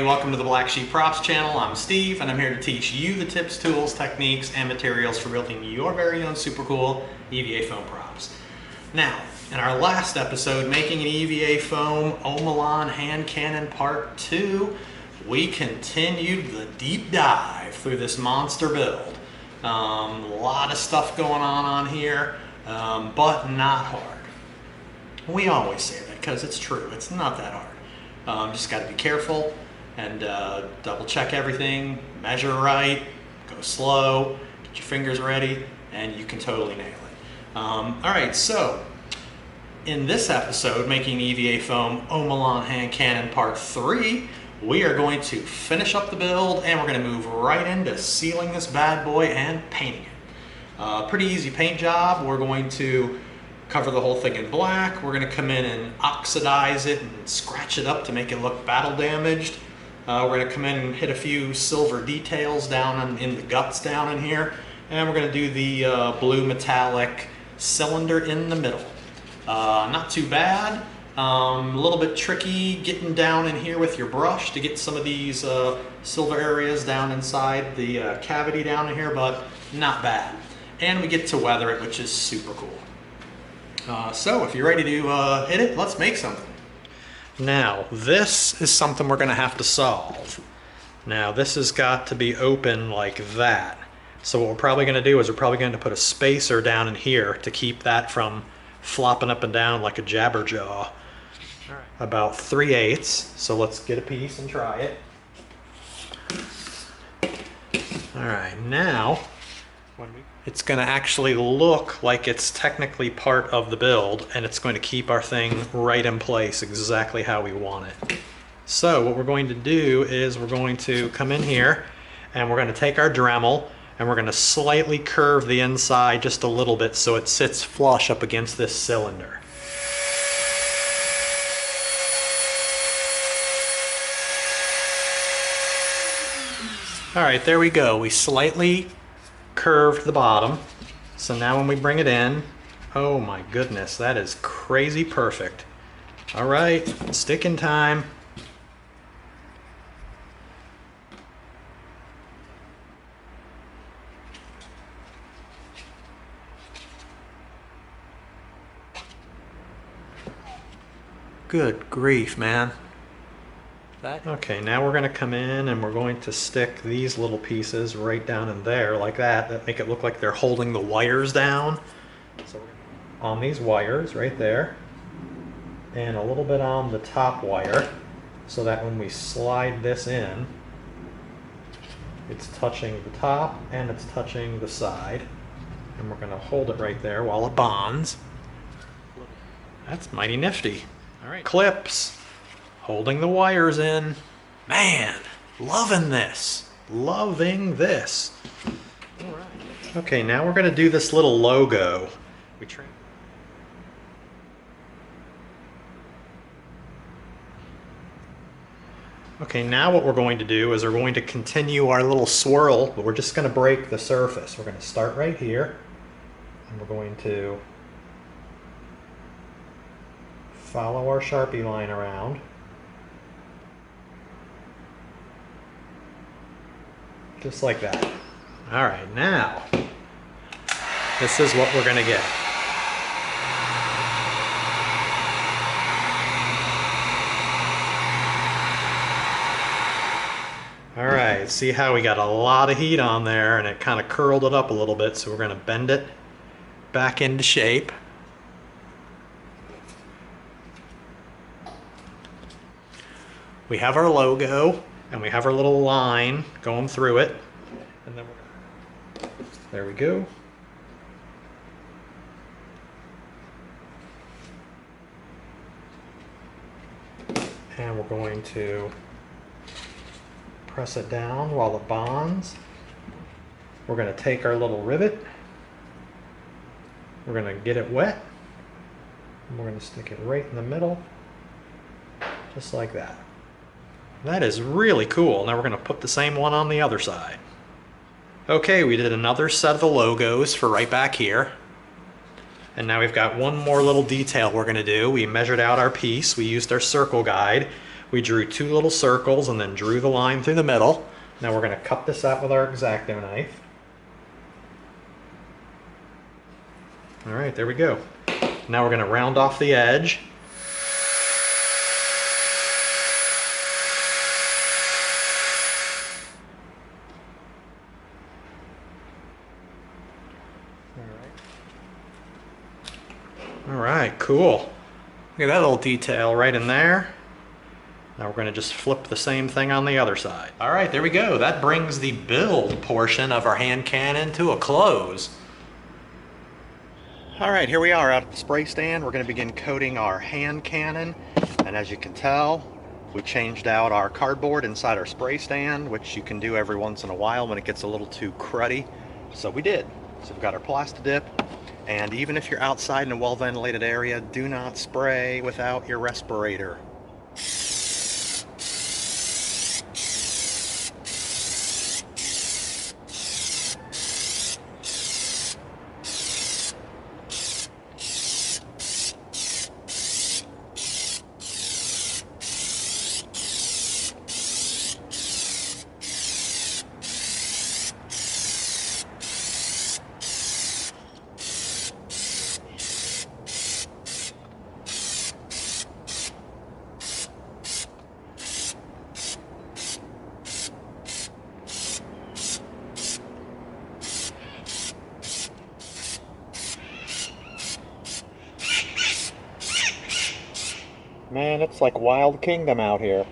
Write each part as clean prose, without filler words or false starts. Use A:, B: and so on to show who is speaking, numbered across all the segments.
A: welcome to the Black Sheep Props channel. I'm Steve and I'm here to teach you the tips, tools, techniques, and materials for building your very own super cool EVA foam props. Now, in our last episode, making an EVA foam Omolon hand cannon part 2, we continued the deep dive through this monster build. A lot of stuff going on here, but not hard. We always say that because it's true, it's not that hard. Just got to be careful and double check everything, measure right, go slow, get your fingers ready, and you can totally nail it. All right, so in this episode, making EVA foam Omolon hand cannon part 3, we are going to finish up the build and we're going to move right into sealing this bad boy and painting it. Pretty easy paint job. We're going to cover the whole thing in black. We're going to come in and oxidize it and scratch it up to make it look battle damaged. We're going to come in and hit a few silver details down in the guts down in here. And we're going to do the blue metallic cylinder in the middle. Not too bad. A little bit tricky getting down in here with your brush to get some of these silver areas down inside the cavity down in here, but not bad. And we get to weather it, which is super cool. So if you're ready to hit it, let's make something. Now, this is something we're going to have to solve. Now, this has got to be open like that. So what we're probably going to do is we're probably going to put a spacer down in here to keep that from flopping up and down like a jabberjaw. About 3/8. So let's get a piece and try it. All right, now it's going to actually look like it's technically part of the build, and it's going to keep our thing right in place exactly how we want it. So what we're going to do is we're going to come in here and we're going to take our Dremel and we're going to slightly curve the inside just a little bit so it sits flush up against this cylinder. All right, there we go. We slightly curved the bottom. So now when we bring it in, oh my goodness, that is crazy perfect. All right, sticking time. Good grief, man. Okay, now we're going to come in and we're going to stick these little pieces right down in there like that make it look like they're holding the wires down. So on these wires right there, and a little bit on the top wire, so that when we slide this in, it's touching the top and it's touching the side. And we're going to hold it right there while it bonds. That's mighty nifty. All right, clips. Holding the wires in. Man, loving this. Loving this. All right. Okay, now we're going to do this little logo. Okay, now what we're going to do is we're going to continue our little swirl, but we're just going to break the surface. We're going to start right here, and we're going to follow our Sharpie line around. Just like that. All right, now, this is what we're going to get. All right, see how we got a lot of heat on there and it kind of curled it up a little bit, so we're going to bend it back into shape. We have our logo and we have our little line going through it, and then there we go. And we're going to press it down while it bonds. We're going to take our little rivet, we're going to get it wet, and we're going to stick it right in the middle, just like that. That is really cool. Now we're going to put the same one on the other side. Okay, we did another set of the logos for right back here. And now we've got one more little detail we're going to do. We measured out our piece. We used our circle guide. we drew 2 little circles and then drew the line through the middle. Now we're going to cut this out with our X-Acto knife. All right, there we go. Now we're going to round off the edge. All right, cool. Look at that little detail right in there. Now we're going to just flip the same thing on the other side. All right, there we go. That brings the build portion of our hand cannon to a close. All right, here we are out at the spray stand. We're going to begin coating our hand cannon. And as you can tell, we changed out our cardboard inside our spray stand, which you can do every once in a while when it gets a little too cruddy. So we did. So we've got our Plastidip. And even if you're outside in a well-ventilated area, do not spray without your respirator. Man, it's like Wild Kingdom out here.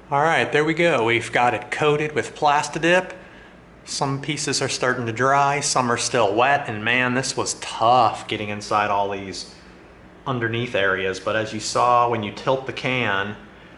A: All right, there we go. We've got it coated with Plastidip. Some pieces are starting to dry, some are still wet, and man, this was tough getting inside all these underneath areas. But as you saw, when you tilt the can,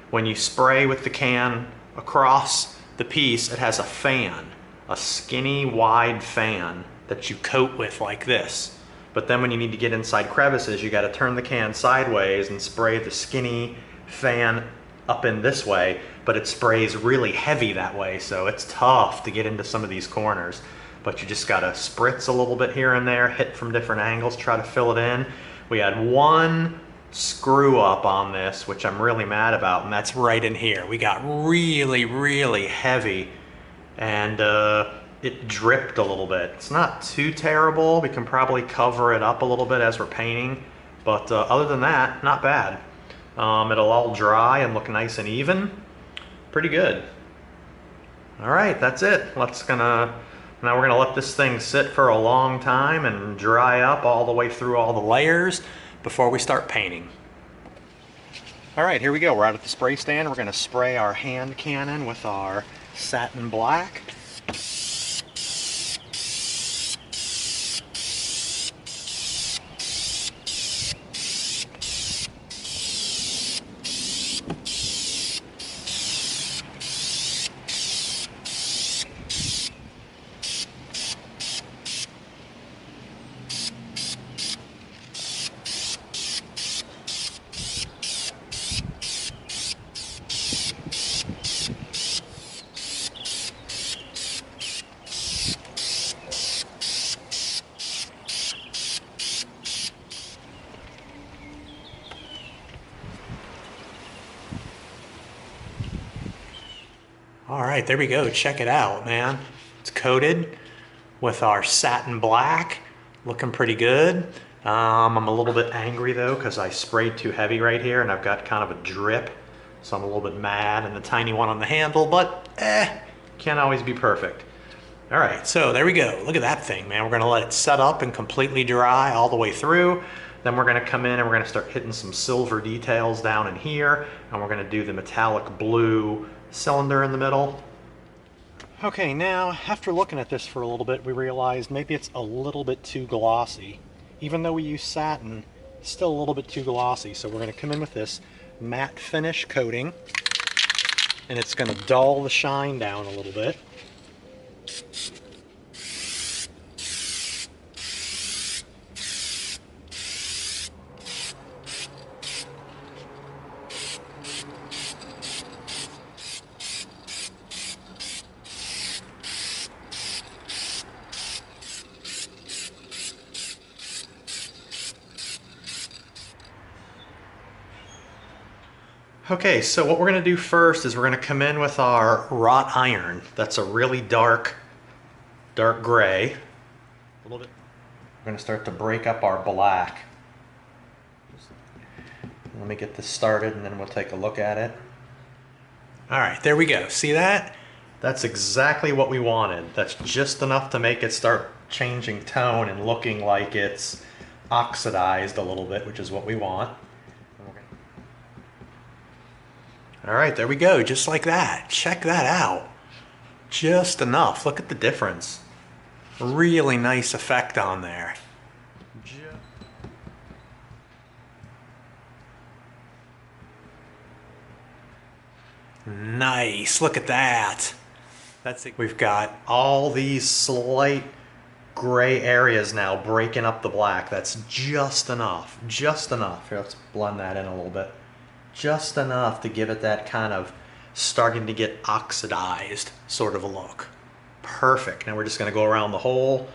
A: when you spray with the can across the piece, it has a fan, a skinny, wide fan that you coat with like this. But then when you need to get inside crevices, you gotta turn the can sideways and spray the skinny fan up in this way, but it sprays really heavy that way, so it's tough to get into some of these corners. But you just gotta spritz a little bit here and there, hit from different angles, try to fill it in. We had one screw up on this, which I'm really mad about, and that's right in here. We got really, really heavy, and it dripped a little bit. It's not too terrible. We can probably cover it up a little bit as we're painting, but other than that, not bad. It'll all dry and look nice and even. Pretty good. All right, that's it. Now we're gonna let this thing sit for a long time and dry up all the way through all the layers before we start painting. All right, here we go. We're out at the spray stand. We're gonna spray our hand cannon with our satin black. All right, there we go. Check it out, man. It's coated with our satin black, looking pretty good. I'm a little bit angry though, because I sprayed too heavy right here and I've got kind of a drip. So I'm a little bit mad, and the tiny one on the handle, but can't always be perfect. All right, so there we go. Look at that thing, man. We're gonna let it set up and completely dry all the way through. Then we're gonna come in and we're gonna start hitting some silver details down in here, and we're gonna do the metallic blue cylinder in the middle. Okay, now after looking at this for a little bit, we realized maybe it's a little bit too glossy. Even though we use satin, it's still a little bit too glossy. So we're gonna come in with this matte finish coating. and it's going to dull the shine down a little bit. Okay, so what we're going to do first is we're going to come in with our wrought iron. That's a really dark gray. A little bit. We're going to start to break up our black. Let me get this started and then we'll take a look at it. All right, there we go. See that? That's exactly what we wanted. That's just enough to make it start changing tone and looking like it's oxidized a little bit, which is what we want. All right, there we go, just like that. Check that out. Just enough. Look at the difference. Really nice effect on there. Nice, look at that. That's it. We've got all these slight gray areas now breaking up the black. That's just enough, just enough. Here, let's blend that in a little bit. Just enough to give it that kind of starting to get oxidized sort of a look. Perfect. Now we're just going to go around the whole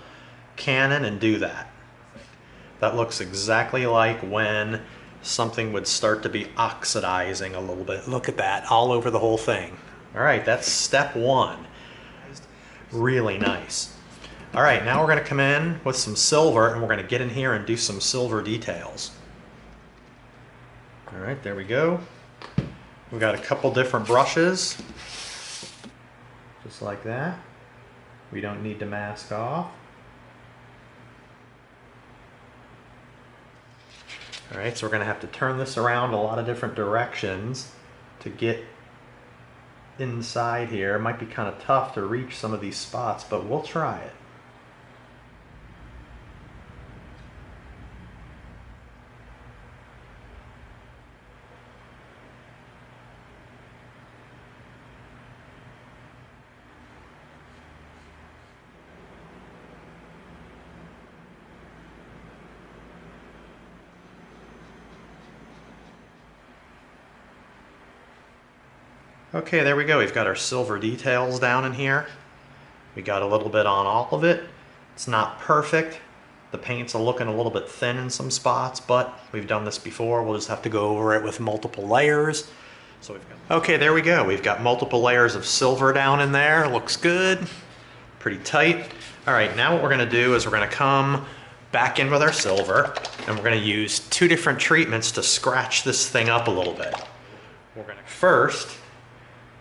A: cannon and do that. That looks exactly like when something would start to be oxidizing a little bit. Look at that, all over the whole thing. All right, that's step one. Really nice. All right, now we're going to come in with some silver and we're going to get in here and do some silver details. All right, there we go. We've got a couple different brushes, just like that. We don't need to mask off. All right, so we're going to have to turn this around a lot of different directions to get inside here. It might be kind of tough to reach some of these spots, but we'll try it. Okay, there we go. We've got our silver details down in here. We got a little bit on all of it. It's not perfect. The paints are looking a little bit thin in some spots, but we've done this before. We'll just have to go over it with multiple layers. So we've got, okay, there we go. We've got multiple layers of silver down in there. Looks good. Pretty tight. All right, now what we're gonna do is we're gonna come back in with our silver and we're gonna use two different treatments to scratch this thing up a little bit. We're gonna first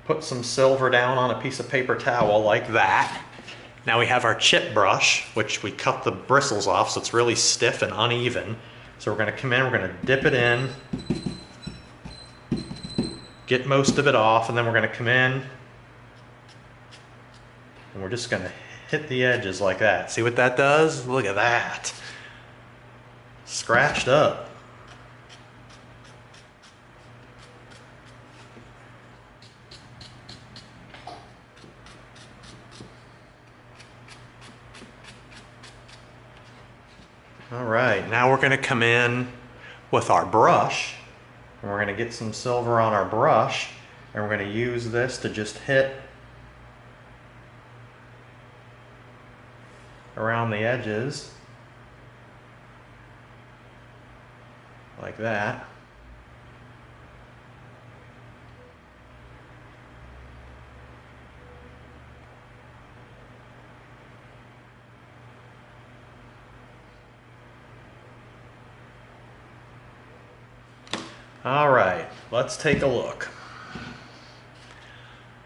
A: put some silver down on a piece of paper towel like that. Now we have our chip brush, which we cut the bristles off so it's really stiff and uneven. So we're gonna come in, we're gonna dip it in, get most of it off, and then we're gonna come in and we're just gonna hit the edges like that. See what that does? Look at that. Scratched up. All right, now we're going to come in with our brush, and we're going to get some silver on our brush, and we're going to use this to just hit around the edges like that. All right, let's take a look.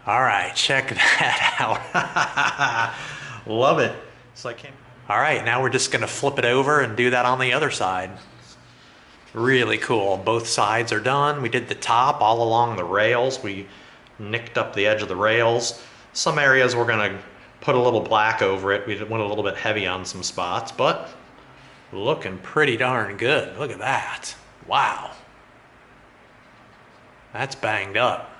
A: All right, check that out. Love it. It's like, all right, now we're just gonna flip it over and do that on the other side. Really cool. Both sides are done. We did the top all along the rails. We nicked up the edge of the rails. Some areas we're gonna put a little black over it. We went a little bit heavy on some spots, but looking pretty darn good. Look at that. Wow. That's banged up.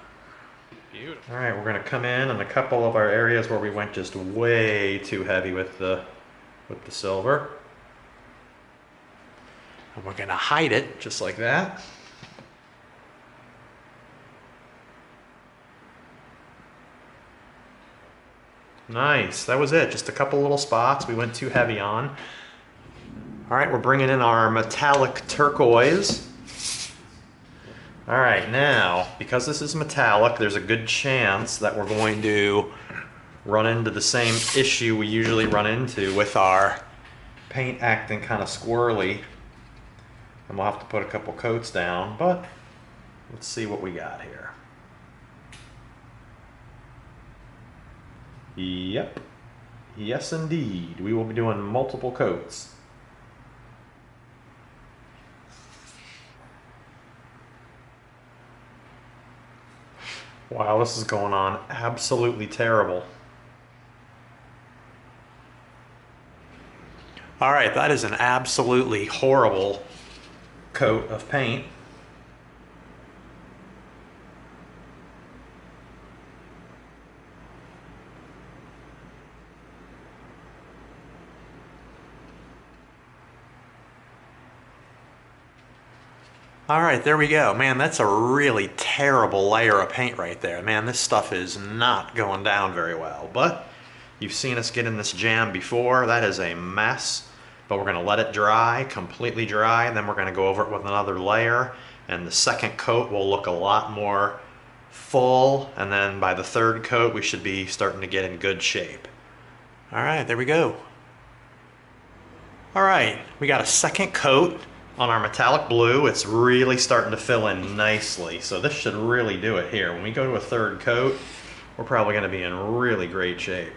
A: Beautiful. All right, we're gonna come in a couple of our areas where we went just way too heavy with the silver. And we're gonna hide it just like that. Nice, that was it. Just a couple little spots we went too heavy on. All right, we're bringing in our metallic turquoise. All right, now, because this is metallic, there's a good chance that we're going to run into the same issue we usually run into with our paint acting kind of squirrely. And we'll have to put a couple coats down, but let's see what we got here. Yep. Yes, indeed. We will be doing multiple coats. Wow, this is going on absolutely terrible. All right, that is an absolutely horrible coat of paint. All right, there we go. Man, that's a really terrible layer of paint right there. Man, this stuff is not going down very well. But you've seen us get in this jam before. That is a mess. But we're gonna let it dry, completely dry, and then we're gonna go over it with another layer. And the second coat will look a lot more full. And then by the third coat, we should be starting to get in good shape. All right, there we go. All right, we got a second coat on our metallic blue. It's really starting to fill in nicely, so this should really do it here. When we go to a third coat, we're probably going to be in really great shape.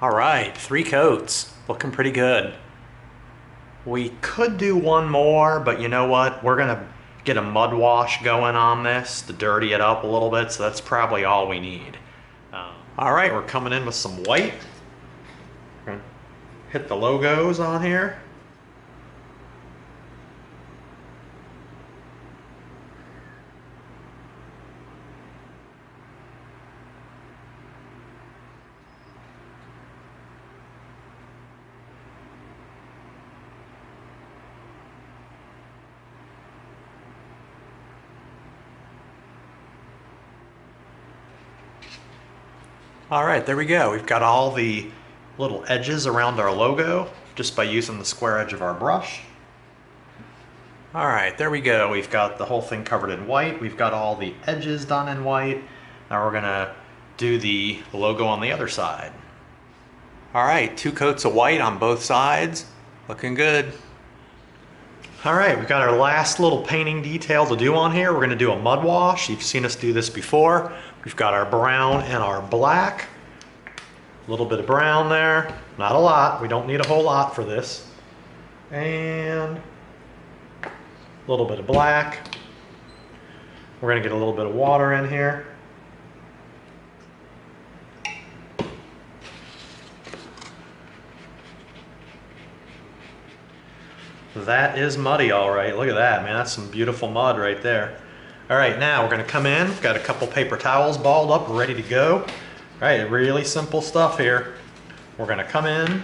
A: All right, 3 coats, looking pretty good. We could do one more, but you know what? We're going to get a mud wash going on this to dirty it up a little bit, so that's probably all we need. All right, we're coming in with some white. Hit the logos on here. All right, there we go. We've got all the little edges around our logo just by using the square edge of our brush. All right, there we go. We've got the whole thing covered in white. We've got all the edges done in white. Now we're gonna do the logo on the other side. All right, 2 coats of white on both sides. Looking good. All right, we've got our last little painting detail to do on here. We're gonna do a mud wash. You've seen us do this before. We've got our brown and our black. A little bit of brown there, not a lot. We don't need a whole lot for this. And a little bit of black. We're gonna get a little bit of water in here. That is muddy, all right. Look at that, man. That's some beautiful mud right there. All right, now we're gonna come in. We've got a couple paper towels balled up, ready to go. All right, really simple stuff here. We're gonna come in.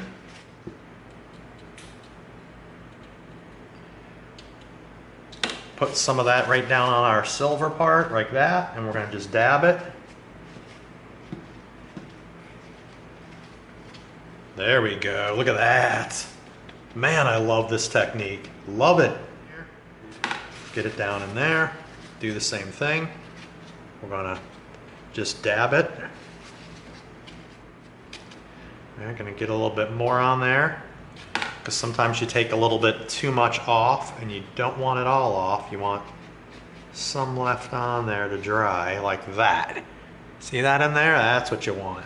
A: Put some of that right down on our silver part, like that, and we're gonna just dab it. There we go, look at that. Man, I love this technique, love it. Get it down in there, do the same thing. We're gonna just dab it. I'm gonna get a little bit more on there, because sometimes you take a little bit too much off and you don't want it all off. You want some left on there to dry, like that. See that in there? That's what you want.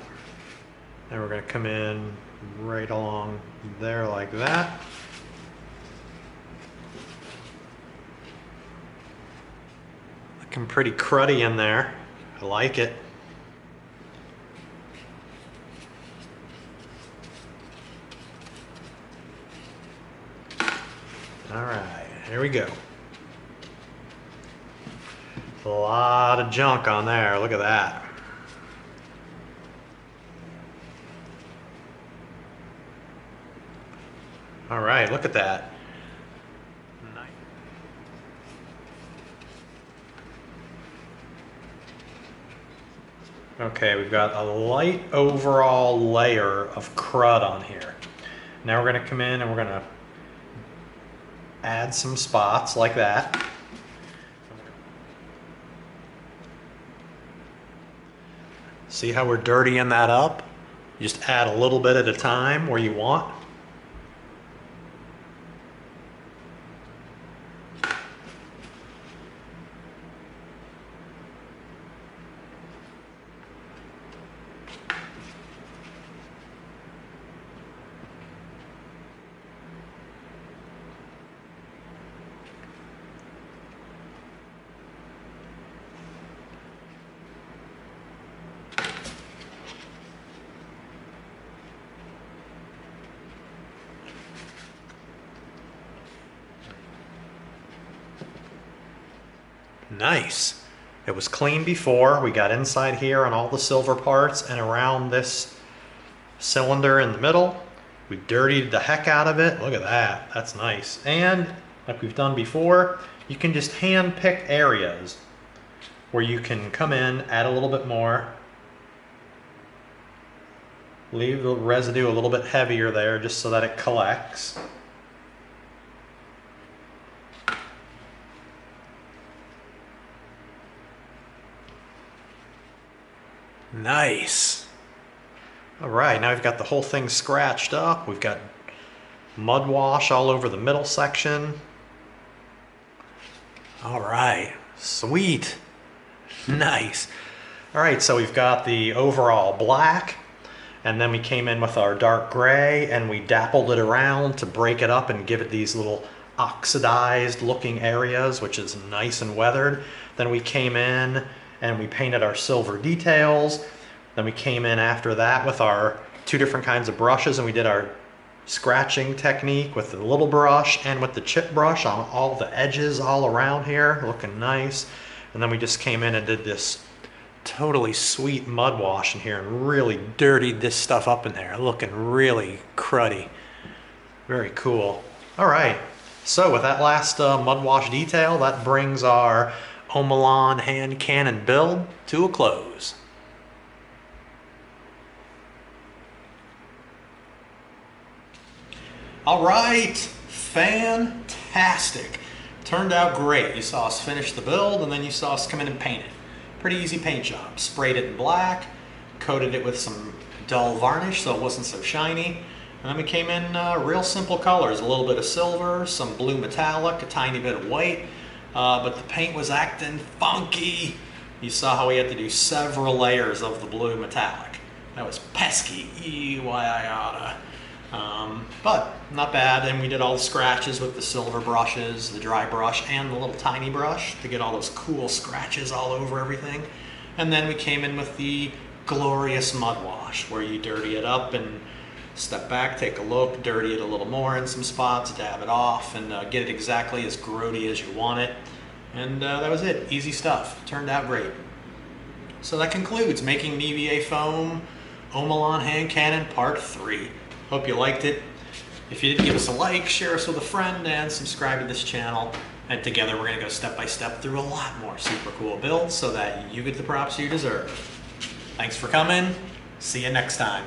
A: Then we're gonna come in right along there like that. Looking pretty cruddy in there. I like it. All right, here we go. A lot of junk on there, look at that. All right, look at that. Okay, we've got a light overall layer of crud on here. Now we're going to come in and we're going to add some spots like that. See how we're dirtying that up? You just add a little bit at a time where you want. Nice. It was clean before. We got inside here on all the silver parts and around this cylinder in the middle. We dirtied the heck out of it. Look at that. That's nice. And like we've done before, you can just hand pick areas where you can come in, add a little bit more, leave the residue a little bit heavier there just so that it collects. Nice. All right, now we've got the whole thing scratched up. We've got mud wash all over the middle section. All right, sweet. Nice. All right, so we've got the overall black, and then we came in with our dark gray and we dappled it around to break it up and give it these little oxidized looking areas, which is nice and weathered. Then we came in and we painted our silver details. Then we came in after that with our two different kinds of brushes and we did our scratching technique with the little brush and with the chip brush on all the edges all around here, looking nice. And then we just came in and did this totally sweet mud wash in here and really dirtied this stuff up in there, looking really cruddy. Very cool. All right, so with that last mud wash detail, that brings our Omolon hand cannon build to a close. All right, fantastic. Turned out great. You saw us finish the build and then you saw us come in and paint it. Pretty easy paint job. Sprayed it in black, coated it with some dull varnish so it wasn't so shiny. And then we came in real simple colors, a little bit of silver, some blue metallic, a tiny bit of white. But the paint was acting funky. You saw how we had to do several layers of the blue metallic. That was pesky, E-Y-I-O-T-A. But not bad. And we did all the scratches with the silver brushes, the dry brush, and the little tiny brush to get all those cool scratches all over everything. And then we came in with the glorious mud wash, where you dirty it up and step back, take a look, dirty it a little more in some spots, dab it off, and get it exactly as grody as you want it. And that was it. Easy stuff. Turned out great. So that concludes making an EVA foam Omolon hand cannon part 3. Hope you liked it. If you did, give us a like, share us with a friend, and subscribe to this channel. And together we're going to go step by step through a lot more super cool builds so that you get the props you deserve. Thanks for coming. See you next time.